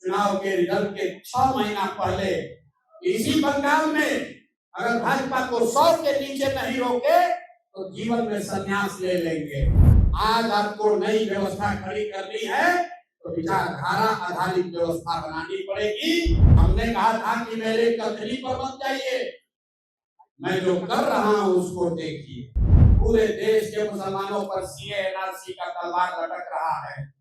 चुनाव के रिजल्ट के 6 महीना पहले इसी बंगाल में अगर भाजपा को 100 के नीचे नहीं रोके तो जीवन में संन्यास ले लेंगे। आज आपको नई व्यवस्था खड़ी करनी है तो विचारधारा आधारित व्यवस्था बनानी पड़ेगी। हमने कहा था कि मेरे कथनी पर मत जाइए, मैं जो कर रहा हूं उसको देखिए। पूरे देश के मुसलमानों पर सीए एनआरसी का तलवार लटक रहा है।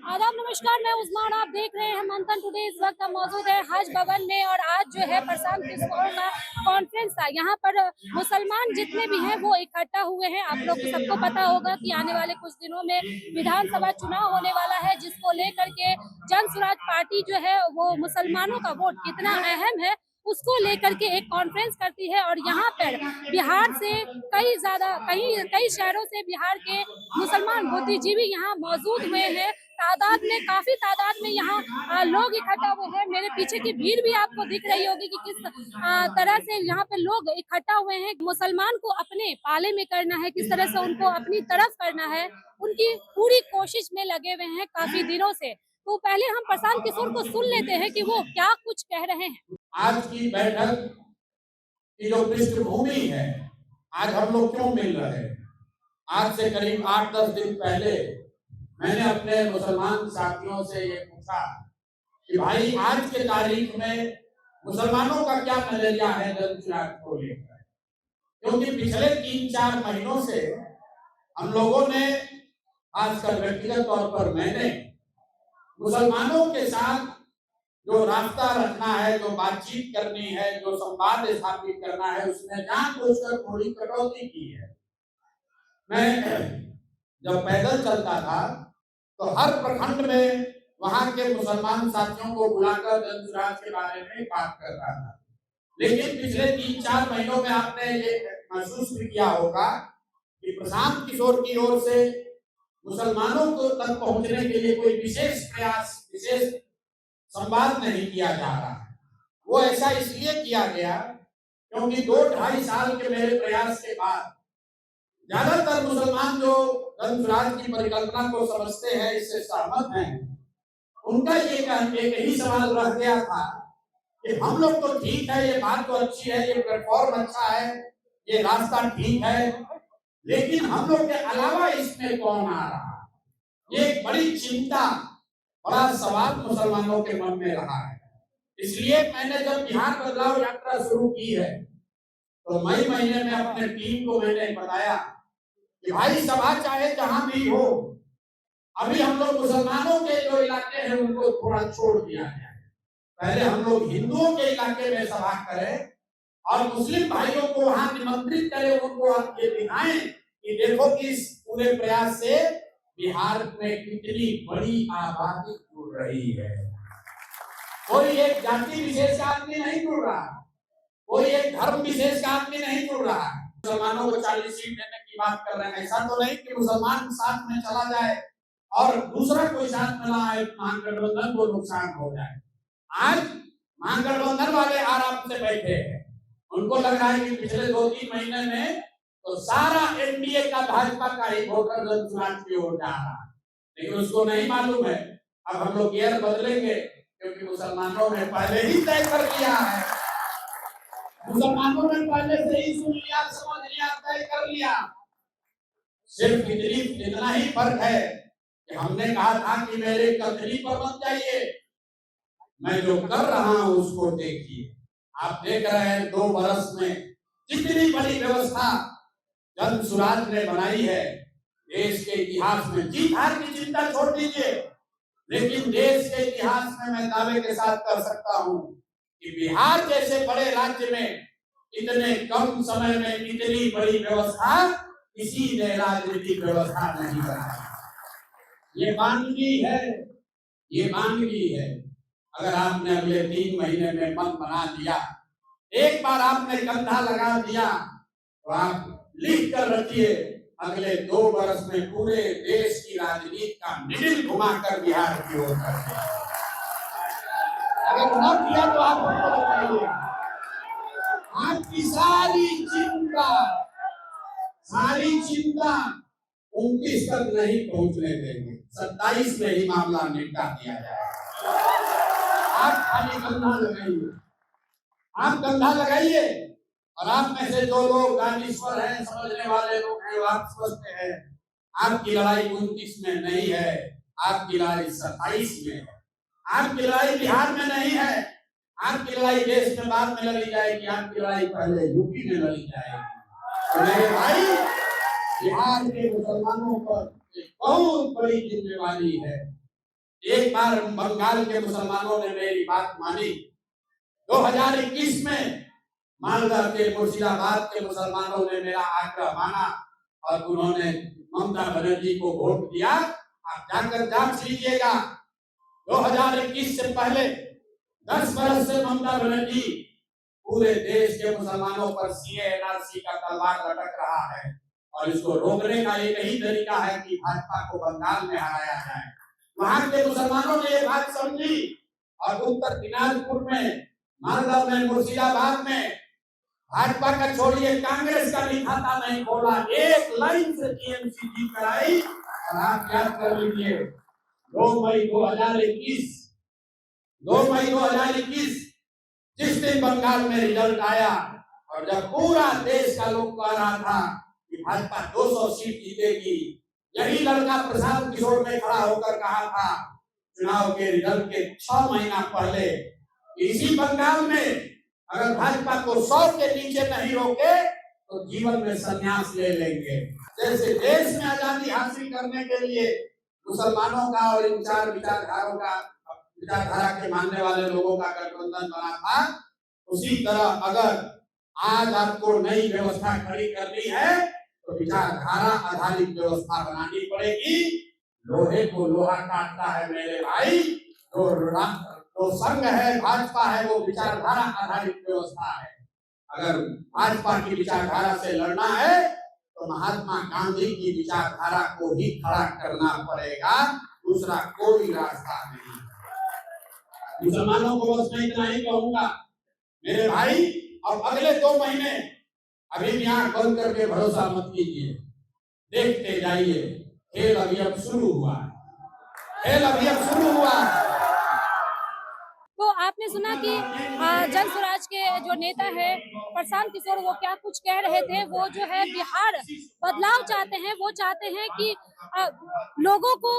आदाब, नमस्कार। मैं उस्मान, आप देख रहे हैं मंथन टुडे। इस वक्त हम मौजूद है हज भवन में और आज जो है प्रशांत किशोर का कॉन्फ्रेंस था। यहाँ पर मुसलमान जितने भी हैं वो इकट्ठा हुए हैं। आप लोग को सबको पता होगा कि आने वाले कुछ दिनों में विधानसभा चुनाव होने वाला है, जिसको लेकर के जन स्वराज पार्टी जो है वो मुसलमानों का वोट कितना अहम है उसको लेकर के एक कॉन्फ्रेंस करती है। और यहाँ पर बिहार से कई शहरों से बिहार के मुसलमान बुद्धिजीवी यहाँ मौजूद हुए हैं। काफी तादाद में यहाँ लोग इकट्ठा हुए हैं। मेरे पीछे की भीड़ भी आपको दिख रही होगी कि किस तरह से यहाँ पे लोग इकट्ठा हुए हैं। मुसलमान को अपने पाले में करना है, किस तरह से उनको अपनी तरफ करना है, उनकी पूरी कोशिश में लगे हुए हैं काफी दिनों से। तो पहले हम प्रशांत किशोर को सुन लेते हैं कि वो क्या कुछ कह रहे हैं। आज की बैठक की जो पृष्ठभूमि है, आज हम लोग क्यों मिल रहे हैं? आज से करीब 8-10 दिन पहले मैंने अपने मुसलमान साथियों से ये पूछा कि भाई आज के तारीख में मुसलमानों का क्या नजरिया है जन स्वराज को लेकर, क्योंकि पिछले 3-4 महीनों से हम लोगों ने, खासकर व्यक्तिगत तौर पर मैंने, मुसलमानों के साथ जो रास्ता रखना है, जो बातचीत करनी है, जो संवाद स्थापित करना है, उसमें जानबूझकर थोड़ी कटौती की है। मैं जब पैदल चलता था तो हर प्रखंड में वहां के मुसलमान साथियों को बुलाकर जन स्वराज के बारे में बात कर रहा था। लेकिन पिछले 3-4 महीनों में आपने ये महसूस भी किया होगा कि प्रशांत किशोर की ओर से मुसलमानों को तक पहुंचने के लिए कोई विशेष प्रयास, विशेष संवाद नहीं किया जा रहा है। वो ऐसा इसलिए किया गया क्योंकि 2-2.5 साल के मेरे प्रयास के बाद ज्यादातर मुसलमान जो जन स्वराज की परिकल्पना को समझते हैं, इससे सहमत हैं, उनका ये एक ही सवाल रह गया था कि हम लोग तो ठीक है, ये बात तो अच्छी है, ये प्लेटफॉर्म अच्छा है, ये रास्ता ठीक है, लेकिन हम लोग के अलावा इसमें कौन आ रहा है? ये एक बड़ी चिंता, बड़ा सवाल मुसलमानों के मन में रहा है। इसलिए मैंने जब बिहार बदलाव यात्रा शुरू की है तो मई महीने में अपने टीम को मैंने बताया कि भाई सभा चाहे जहां भी हो, अभी हम लोग मुसलमानों के जो इलाके हैं उनको थोड़ा छोड़ दिया गया है। पहले हम लोग हिंदुओं के इलाके में सभा करें और मुस्लिम भाइयों को वहां निमंत्रित करें, उनको आप ये दिखाएं कि देखो कि इस पूरे प्रयास से बिहार में कितनी बड़ी आबादी जुड़ रही है। कोई एक जाति विशेष का आदमी नहीं जुड़ रहा, कोई एक धर्म विशेष का आदमी नहीं जुड़ रहा। मुसलमानों को 40 सीट देने की बात कर रहे हैं। ऐसा तो नहीं कि मुसलमान साथ में चला जाए और दूसरा कोई साथ में ना आए, महागठबंधन को नुकसान हो जाए। आज महागठबंधन वाले आराम से बैठे हैं, उनको लग रहा है कि पिछले 2-3 महीने में तो सारा एनडीए का, भाजपा का ही वोटर जन स्वराज की ओर जा रहा है, लेकिन उसको नहीं मालूम है अब हम लोग गियर बदलेंगे, क्योंकि मुसलमानों ने पहले ही तय कर लिया है, मुसलमानों ने पहले से ही सुन लिया, समझ लिया, तय कर लिया। सिर्फ इतना ही फर्क है कि हमने कहा था कि मेरे कथनी पर मत जाइए, मैं जो कर रहा हूं उसको देखिए। आप देख रहे हैं 2 वर्ष में जितनी बड़ी व्यवस्था जन स्वराज ने बनाई है देश के इतिहास में। जीत हार की चिंता छोड़ दीजिए, लेकिन देश के इतिहास में मैं दावे के साथ कर सकता हूं कि बिहार जैसे बड़े राज्य में इतने कम समय में इतनी बड़ी व्यवस्था किसी ने राजनीतिक व्यवस्था नहीं बनाई। ये मानगी है, ये मानगी है। अगर आपने अगले 3 महीने में मन बना दिया, एक बार आपने कंधा लगा दिया, तो आप लिख कर रखिए अगले 2 वर्ष में पूरे देश की राजनीति का निडिल घुमाकर बिहार की ओर करते हैं। अगर न किया तो आप हमको बताइए। आपकी सारी चिंता सारी चिंता 29 तक नहीं पहुंचने देंगे, 27 में ही मामला निपटा दिया जाएगा। आप खाली कंधा लगाइए, आप कंधा लगाइए, और आप में से जो लोग दानीश्वर हैं, समझने वाले लोग हैं, आप समझते हैं आपकी लड़ाई 29 में नहीं है, आपकी लड़ाई 27 में है। आपकी लड़ाई बिहार में नहीं है, आपकी लड़ाई देश में बाद में लड़ी जाएगी, आपकी लड़ाई पहले यूपी में लड़ी जाएगी। तो मेरे भाई, बिहार के मुसलमानों पर एक बहुत बड़ी जिम्मेवारी है। एक बार बंगाल के मुसलमानों ने मेरी बात मानी। 2021 में मालदा के मुर्शिदाबाद के मुसलमानों ने मेरा आग्रह माना और उन्होंने ममता बनर्जी को वोट दिया। आप जाकर जांच लीजिएगा, 2021 से पहले 10 बरस से ममता बनर्जी पूरे देश के मुसलमानों पर सीए एनआरसी का तलवार लटक रहा है, और इसको रोकने का एक ही तरीका है कि भाजपा को बंगाल में हराया जाए। वहां के मुसलमानों ने ये बात समझी और उत्तर दिनाजपुर में, मालदा में, मुर्शिदाबाद में भाजपा का छोड़िए कांग्रेस का भी खाता नहीं खोला, एक लाइन से टीएमसी जीत कराई। और आप याद कर लीजिए 2 मई 2021 जिस दिन बंगाल में रिजल्ट आया और जब पूरा देश का लोग कह रहा था कि भाजपा 200 सीट जीतेगी, यही लड़का प्रशांत किशोर ने खड़ा होकर कहा था चुनाव के रिजल्ट के 6 महीना पहले, इसी बंगाल में अगर भाजपा को 100 के नीचे नहीं रोके तो जीवन में संन्यास ले लेंगे। जैसे देश में आजादी हासिल करने के लिए मुसलमानों का और इन 4 विचारधारा के मानने वाले लोगों का गठबंधन बना था, उसी तरह अगर आज आपको नई व्यवस्था खड़ी करनी है तो विचारधारा आधारित व्यवस्था बनानी पड़ेगी। लोहे को लोहा काटता है मेरे भाई, तो संघ है, भाजपा है, वो विचारधारा आधारित व्यवस्था है। अगर भाजपा की विचारधारा से लड़ना है तो महात्मा गांधी की विचारधारा को ही खड़ा करना पड़ेगा, दूसरा कोई रास्ता नहीं। मुसलमानों को बस मैं इतना ही कहूंगा मेरे भाई, अब अगले 2 महीने अभी भी आंख बंद करके भरोसा मत कीजिए, देखते जाइए। खेल अभी अब शुरू हुआ है, खेल अभी अब शुरू हुआ है। तो आपने सुना कि जन स्वराज के जो नेता है प्रशांत किशोर, वो क्या कुछ कह रहे थे। वो जो है बिहार बदलाव चाहते हैं, वो चाहते हैं कि लोगों को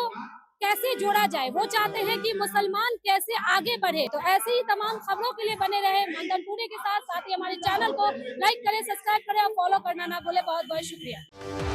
कैसे जोड़ा जाए, वो चाहते हैं कि मुसलमान कैसे आगे बढ़े। तो ऐसे ही तमाम खबरों के लिए बने रहे मंथन टुडे के साथ ही हमारे चैनल को लाइक करें, सब्सक्राइब करें और फॉलो करना ना भूलें। बहुत बहुत शुक्रिया।